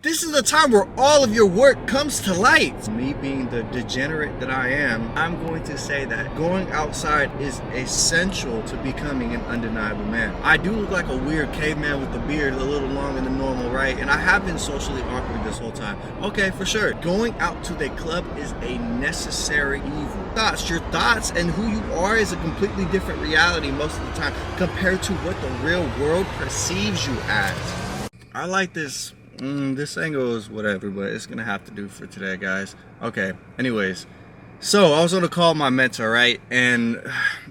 This is the time where all of your work comes to light. Me being the degenerate that I am, I'm going to say that going outside is essential to becoming an undeniable man. I do look like a weird caveman with a beard a little longer than normal, right? And I have been socially awkward this whole time. Okay, for sure. Going out to the club is a necessary evil. Your thoughts and who you are is a completely different reality most of the time compared to what the real world perceives you as. I like this. This angle is whatever, but it's gonna have to do for today, guys. Okay, anyways, so I was on a call with my mentor, right? And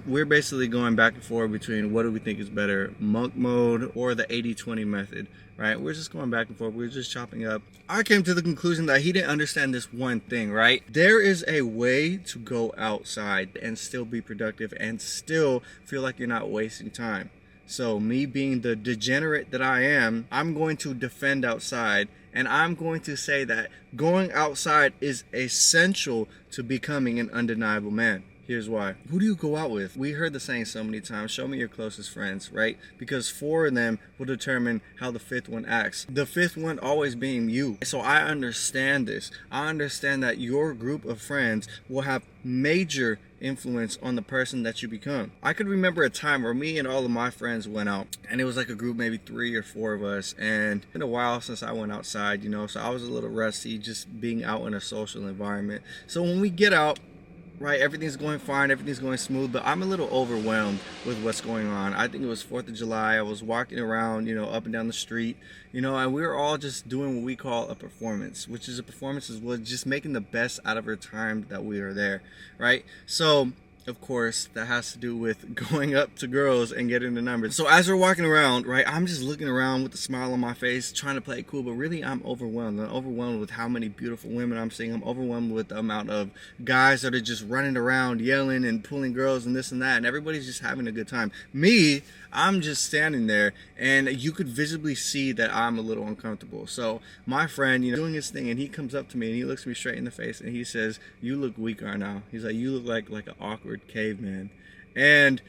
we're basically going back and forth between what do we think is better, monk mode or the 80-20 method, right? We're just going back and forth. We're just chopping up. I came to the conclusion that he didn't understand this one thing, right? There is a way to go outside and still be productive and still feel like you're not wasting time. So me being the degenerate that I am, I'm going to defend outside, and I'm going to say that going outside is essential to becoming an undeniable man. Here's why. Who do you go out with? We heard the saying so many times, show me your closest friends, right? Because 4 of them will determine how the 5th one acts. The 5th one always being you. So I understand this. I understand that your group of friends will have major influence on the person that you become. I could remember a time where me and all of my friends went out, and it was like a group, maybe 3 or 4 of us, and it's been a while since I went outside, you know, so I was a little rusty just being out in a social environment. So when we get out, right, everything's going fine, everything's going smooth, but I'm a little overwhelmed with what's going on. I think it was 4th of July. I was walking around, you know, up and down the street, you know, and we were all just doing what we call a performance, which is a performance is just making the best out of our time that we are there, right? So of course, that has to do with going up to girls and getting the numbers. So as we're walking around, right, I'm just looking around with a smile on my face, trying to play it cool, but really I'm overwhelmed. I'm overwhelmed with how many beautiful women I'm seeing. I'm overwhelmed with the amount of guys that are just running around, yelling and pulling girls and this and that, and everybody's just having a good time. Me, I'm just standing there, and you could visibly see that I'm a little uncomfortable. So my friend, you know, doing his thing, and he comes up to me and he looks me straight in the face and he says, "You look weak right now." He's like, "You look like an awkward caveman." And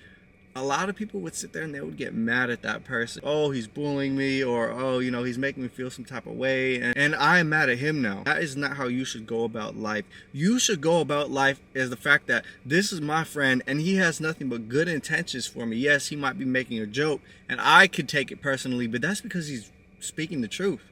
a lot of people would sit there and they would get mad at that person. Oh, he's bullying me, or oh, you know, he's making me feel some type of way, and I'm mad at him now. That is not how you should go about life. You should go about life as the fact that this is my friend and he has nothing but good intentions for me. Yes, he might be making a joke and I could take it personally, but that's because he's speaking the truth.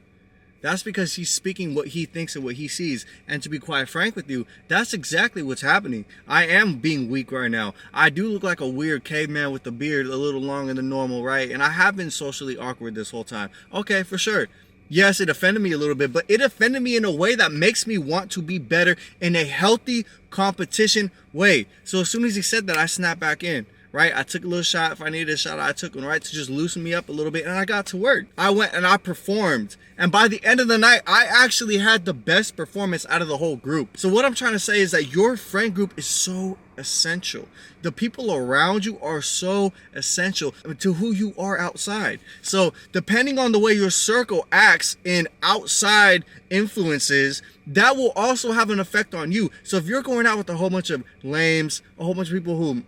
That's because he's speaking what he thinks and what he sees. And to be quite frank with you, that's exactly what's happening. I am being weak right now. I do look like a weird caveman with a beard a little longer than normal, right? And I have been socially awkward this whole time. Okay, for sure. Yes, it offended me a little bit, but it offended me in a way that makes me want to be better in a healthy competition way. So as soon as he said that, I snapped back in. Right, I took a little shot. If I needed a shot, I took one, right, to just loosen me up a little bit, and I got to work. I went and I performed, and by the end of the night, I actually had the best performance out of the whole group. So what I'm trying to say is that your friend group is so essential. The people around you are so essential to who you are outside. So depending on the way your circle acts in outside influences, that will also have an effect on you. So if you're going out with a whole bunch of lames, a whole bunch of people who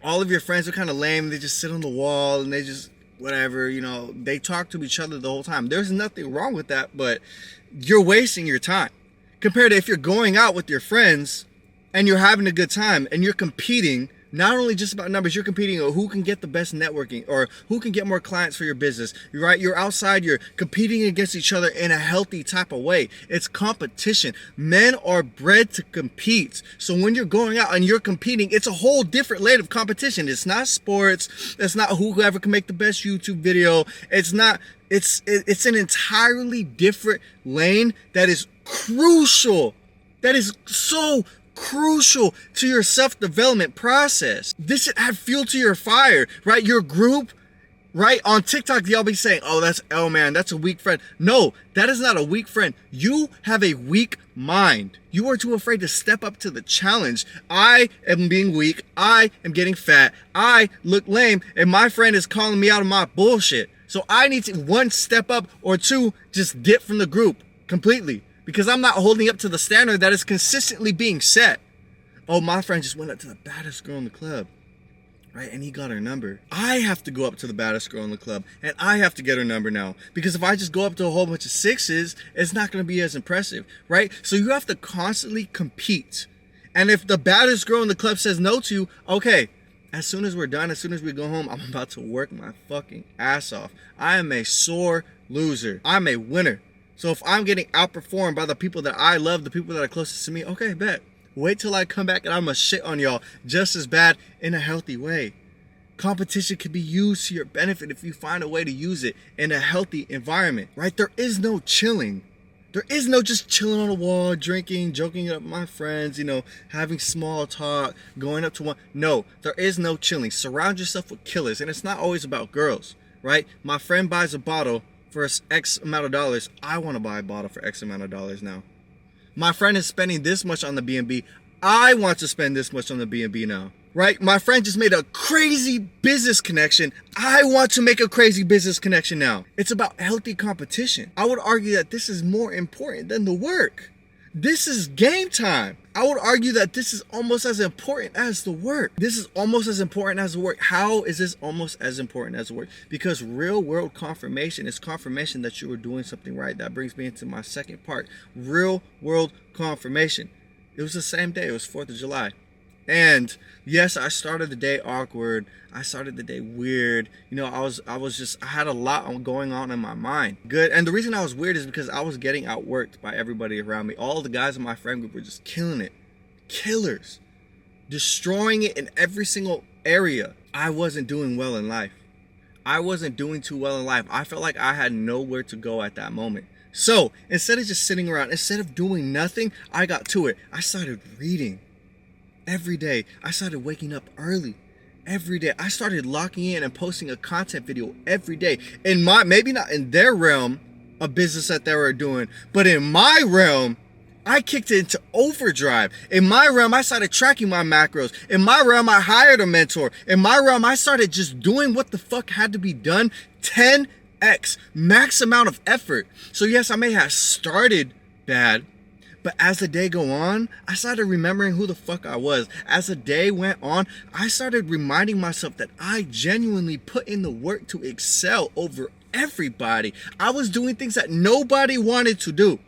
all of your friends are kind of lame, they just sit on the wall and they just whatever, you know, they talk to each other the whole time. There's nothing wrong with that, but you're wasting your time compared to if you're going out with your friends and you're having a good time and you're competing. Not only just about numbers, you're competing on who can get the best networking or who can get more clients for your business. You're right. You're outside. You're competing against each other in a healthy type of way. It's competition. Men are bred to compete. So when you're going out and you're competing, it's a whole different lane of competition. It's not sports. It's not whoever can make the best YouTube video. It's not. It's an entirely different lane that is crucial. That is so crucial to your self-development process. This should add fuel to your fire, right? Your group, right? On TikTok, y'all be saying, "Oh, that's man, that's a weak friend." No, that is not a weak friend. You have a weak mind. You are too afraid to step up to the challenge. I am being weak. I am getting fat. I look lame, and my friend is calling me out of my bullshit. So I need to, 1, step up, or 2, just dip from the group completely. Because I'm not holding up to the standard that is consistently being set. Oh, my friend just went up to the baddest girl in the club. right? And he got her number. I have to go up to the baddest girl in the club, and I have to get her number now. Because if I just go up to a whole bunch of 6s, it's not going to be as impressive, right? So you have to constantly compete. And if the baddest girl in the club says no to you, okay, as soon as we're done, as soon as we go home, I'm about to work my fucking ass off. I am a sore loser. I'm a winner. So if I'm getting outperformed by the people that I love, the people that are closest to me, okay, bet. Wait till I come back and I'm gonna shit on y'all just as bad in a healthy way. Competition can be used to your benefit if you find a way to use it in a healthy environment, right? There is no chilling. There is no just chilling on the wall, drinking, joking up with my friends, having small talk, going up to one. No, there is no chilling. Surround yourself with killers. And it's not always about girls, right? My friend buys a bottle for X amount of dollars. I want to buy a bottle for X amount of dollars now. My friend is spending this much on the B&B. I want to spend this much on the B&B now. Right? My friend just made a crazy business connection. I want to make a crazy business connection now. It's about healthy competition. I would argue that this is more important than the work. This is game time. I would argue that this is almost as important as the work. This is almost as important as the work. How is this almost as important as the work? Because real world confirmation is confirmation that you were doing something right. That brings me into my second part. Real world confirmation. It was the same day. It was 4th of July. And yes, I started the day awkward. I started the day weird. I had a lot going on in my mind. Good. And the reason I was weird is because I was getting outworked by everybody around me. All the guys in my friend group were just killing it. Killers. Destroying it in every single area. I wasn't doing well in life. I wasn't doing too well in life. I felt like I had nowhere to go at that moment. So instead of just sitting around, instead of doing nothing, I got to it. I started reading. Every day. I started waking up early. Every day. I started locking in and posting a content video every day. In my, maybe not in their realm of business that they were doing, but in my realm, I kicked it into overdrive. In my realm, I started tracking my macros. In my realm, I hired a mentor. In my realm, I started just doing what the fuck had to be done. 10x, max amount of effort. So yes, I may have started bad, but as the day go on, I started remembering who the fuck I was. As the day went on, I started reminding myself that I genuinely put in the work to excel over everybody. I was doing things that nobody wanted to do,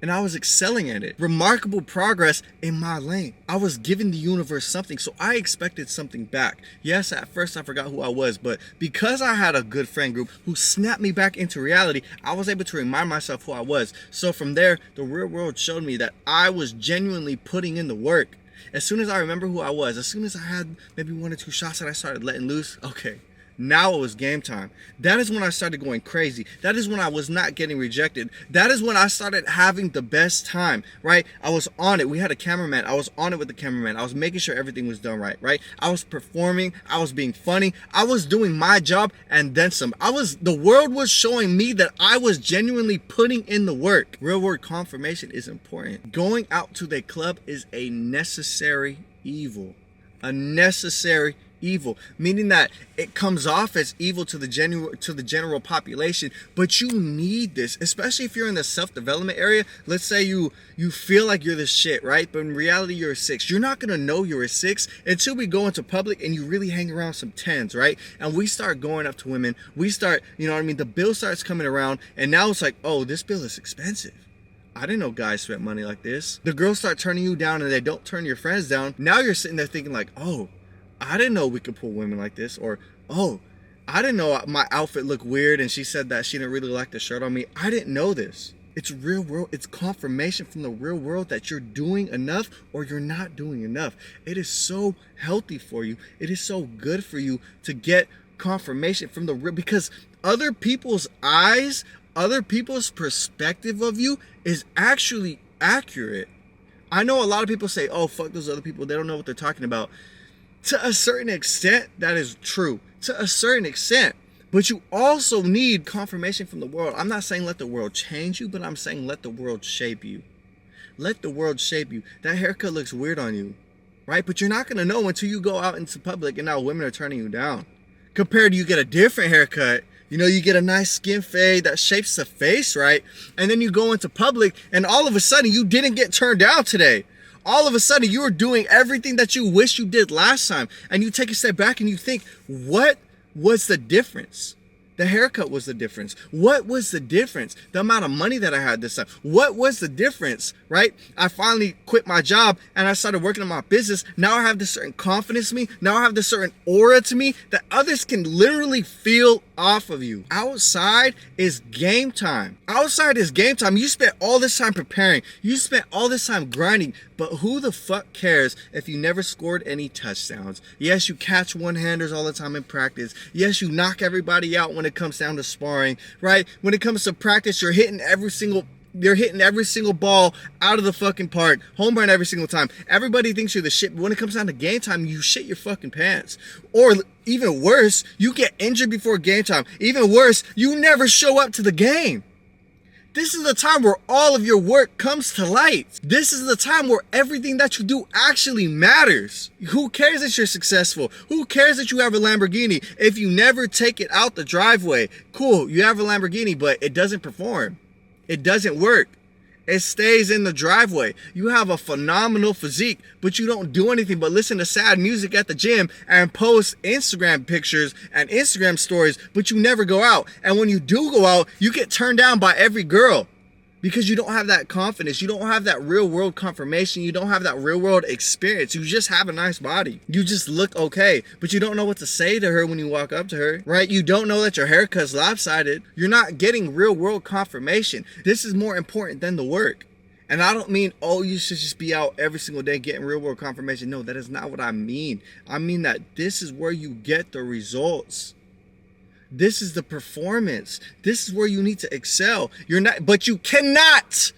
and I was excelling at it. Remarkable progress in my lane. I was giving the universe something, so I expected something back. Yes, at first I forgot who I was, but because I had a good friend group who snapped me back into reality, I was able to remind myself who I was. So from there, the real world showed me that I was genuinely putting in the work. As soon as I remember who I was, as soon as I had maybe 1 or 2 shots that I started letting loose, okay, now it was game time. That is when I started going crazy. That is when I was not getting rejected. That is when I started having the best time, right? I was on it. We had a cameraman. I was on it with the cameraman. I was making sure everything was done right, right? I was performing. I was being funny. I was doing my job and then some. The world was showing me that I was genuinely putting in the work. Real world confirmation is important. Going out to the club is a necessary evil. A necessary evil, meaning that it comes off as evil to the general population, but you need this, especially if you're in the self-development area. Let's say you feel like you're the shit, right? But in reality you're a 6. You're not gonna know you're a 6 until we go into public and you really hang around some 10s, right? And we start going up to women, we start, the bill starts coming around, and now it's like, oh, this bill is expensive. I didn't know guys spent money like this. The girls start turning you down and they don't turn your friends down. Now you're sitting there thinking like, oh, I didn't know we could pull women like this. Or, oh, I didn't know my outfit looked weird and she said that she didn't really like the shirt on me. I didn't know this. It's real world. It's confirmation from the real world that you're doing enough or you're not doing enough. It is so healthy for you. It is so good for you to get confirmation from the real, because other people's eyes, other people's perspective of you is actually accurate. I know a lot of people say, oh, fuck those other people. They don't know what they're talking about. To a certain extent, that is true. To a certain extent. But you also need confirmation from the world. I'm not saying let the world change you, but I'm saying let the world shape you. Let the world shape you. That haircut looks weird on you, right? But you're not going to know until you go out into public and now women are turning you down. Compared to you get a different haircut, you get a nice skin fade that shapes the face, right? And then you go into public and all of a sudden you didn't get turned down today. all of a sudden you are doing everything that you wish you did last time. And you take a step back and you think, what was the difference? The haircut was the difference. What was the difference? The amount of money that I had this time. What was the difference, right? I finally quit my job and I started working on my business. Now I have this certain confidence to me. Now I have this certain aura to me that others can literally feel off of you. Outside is game time. Outside is game time. You spent all this time preparing. You spent all this time grinding. But who the fuck cares if you never scored any touchdowns? Yes, you catch one-handers all the time in practice. Yes, you knock everybody out when it comes down to sparring, right? When it comes to practice, you're hitting every single ball out of the fucking park. Home run every single time. Everybody thinks you're the shit, but when it comes down to game time, you shit your fucking pants. Or even worse, you get injured before game time. Even worse, you never show up to the game. This is the time where all of your work comes to light. This is the time where everything that you do actually matters. Who cares that you're successful? Who cares that you have a Lamborghini if you never take it out the driveway? Cool, you have a Lamborghini, but it doesn't perform. It doesn't work. It stays in the driveway. You have a phenomenal physique, but you don't do anything but listen to sad music at the gym and post Instagram pictures and Instagram stories, but you never go out. And when you do go out, you get turned down by every girl because you don't have that confidence. You don't have that real world confirmation. You don't have that real world experience. You just have a nice body. You just look okay, but you don't know what to say to her when you walk up to her, right? You don't know that your haircut's lopsided. You're not getting real world confirmation. This is more important than the work. And I don't mean, oh, you should just be out every single day getting real world confirmation. No, that is not what I mean. I mean that this is where you get the results. This is the performance. This is where you need to excel. But you cannot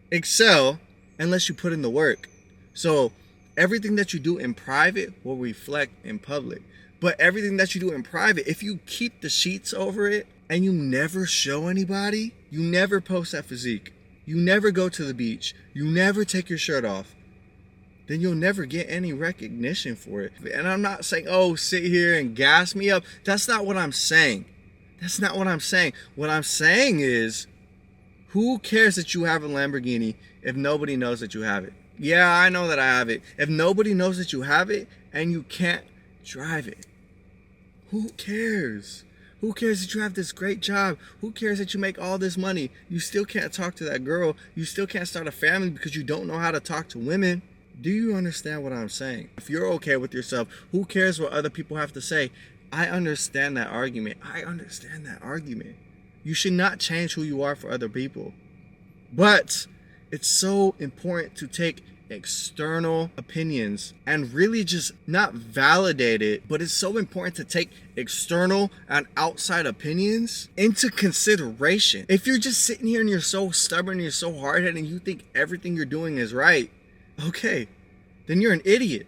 excel unless you put in the work. So everything that you do in private will reflect in public. But everything that you do in private, if you keep the sheets over it and you never show anybody, you never post that physique, you never go to the beach, you never take your shirt off, then you'll never get any recognition for it. And I'm not saying, oh, sit here and gas me up. That's not what I'm saying. That's not what I'm saying. What I'm saying is, who cares that you have a Lamborghini if nobody knows that you have it? Yeah, I know that I have it. If nobody knows that you have it and you can't drive it, who cares? Who cares that you have this great job? Who cares that you make all this money? You still can't talk to that girl. You still can't start a family because you don't know how to talk to women. Do you understand what I'm saying? If you're okay with yourself, who cares what other people have to say? I understand that argument. I understand that argument. You should not change who you are for other people. But it's so important to take external opinions and really just not validate it, but it's so important to take external and outside opinions into consideration. If you're just sitting here and you're so stubborn and you're so hard-headed and you think everything you're doing is right, okay, then you're an idiot.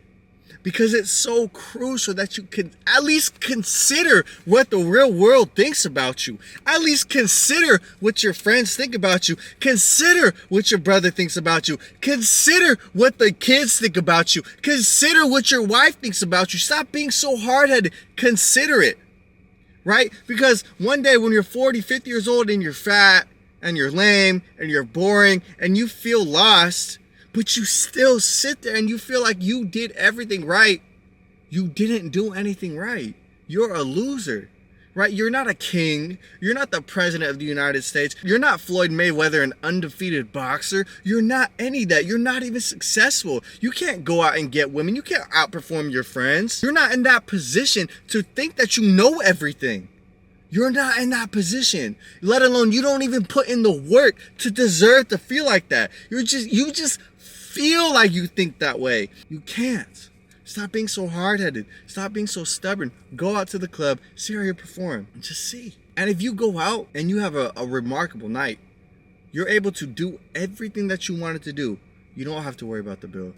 Because it's so crucial that you can at least consider what the real world thinks about you. At least consider what your friends think about you. Consider what your brother thinks about you. Consider what the kids think about you. Consider what your wife thinks about you. Stop being so hard-headed. Consider it, right? Because one day when you're 40, 50 years old and you're fat and you're lame and you're boring and you feel lost, but you still sit there and you feel like you did everything right, you didn't do anything right. You're a loser, right? You're not a king. You're not the president of the United States. You're not Floyd Mayweather, an undefeated boxer. You're not any of that. You're not even successful. You can't go out and get women. You can't outperform your friends. You're not in that position to think that you know everything. You're not in that position, let alone you don't even put in the work to deserve to feel like that. You just feel like you think that way. You can't. Stop being so hard-headed. Stop being so stubborn. Go out to the club, see how you perform, and just see. And if you go out and you have a remarkable night, you're able to do everything that you wanted to do. You don't have to worry about the bill,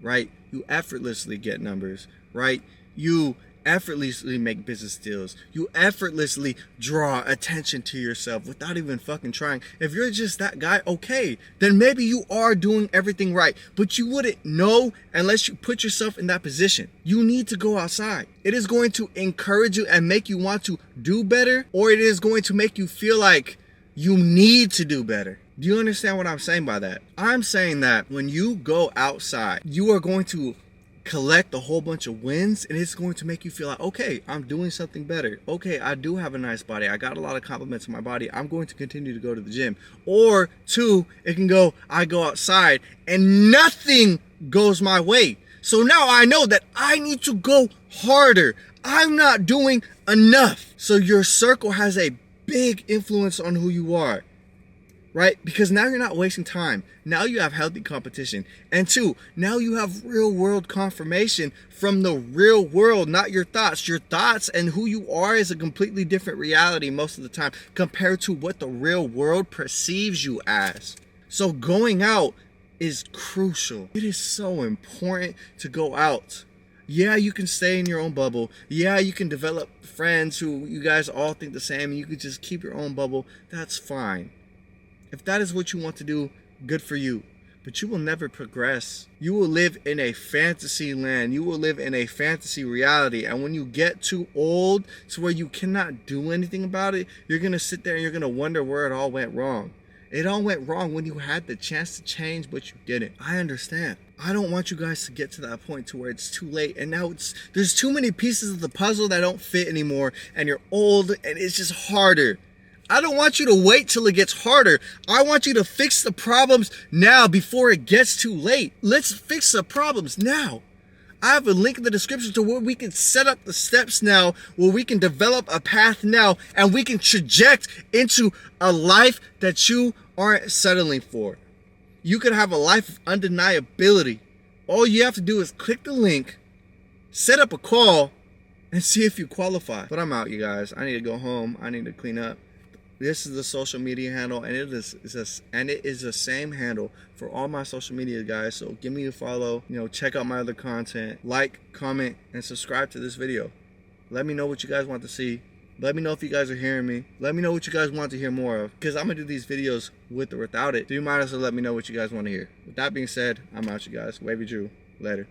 right? You effortlessly get numbers, right? You effortlessly make business deals. You effortlessly draw attention to yourself without even fucking trying. If you're just that guy, okay, then maybe you are doing everything right, but you wouldn't know unless you put yourself in that position. You need to go outside. It is going to encourage you and make you want to do better, or it is going to make you feel like you need to do better. Do you understand what I'm saying by that? I'm saying that when you go outside, you are going to collect a whole bunch of wins, and it's going to make you feel like, okay, I'm doing something better. Okay, I do have a nice body. I got a lot of compliments on my body. I'm going to continue to go to the gym. Or two, it can go, I go outside and nothing goes my way. So now I know that I need to go harder. I'm not doing enough. So your circle has a big influence on who you are, right? Because now you're not wasting time. Now you have healthy competition. And two, now you have real world confirmation from the real world, not your thoughts. Your thoughts and who you are is a completely different reality most of the time compared to what the real world perceives you as. So going out is crucial. It is so important to go out. Yeah, you can stay in your own bubble. Yeah, you can develop friends who you guys all think the same and you can just keep your own bubble. That's fine. If that is what you want to do, good for you. But you will never progress. You will live in a fantasy land. You will live in a fantasy reality. And when you get too old to where you cannot do anything about it, you're going to sit there and you're going to wonder where it all went wrong. It all went wrong when you had the chance to change, but you didn't. I understand. I don't want you guys to get to that point to where it's too late. And now there's too many pieces of the puzzle that don't fit anymore. And you're old and it's just harder. I don't want you to wait till it gets harder. I want you to fix the problems now before it gets too late. Let's fix the problems now. I have a link in the description to where we can set up the steps now, where we can develop a path now, and we can traject into a life that you aren't settling for. You can have a life of undeniability. All you have to do is click the link, set up a call, and see if you qualify. But I'm out, you guys. I need to go home. I need to clean up. This is the social media handle, and it is the same handle for all my social media, guys. So give me a follow, check out my other content, like, comment, and subscribe to this video. Let me know what you guys want to see. Let me know if you guys are hearing me. Let me know what you guys want to hear more of, because I'm gonna do these videos with or without it. So you might as well let me know what you guys want to hear. With that being said, I'm out, you guys. Madedrew. Later.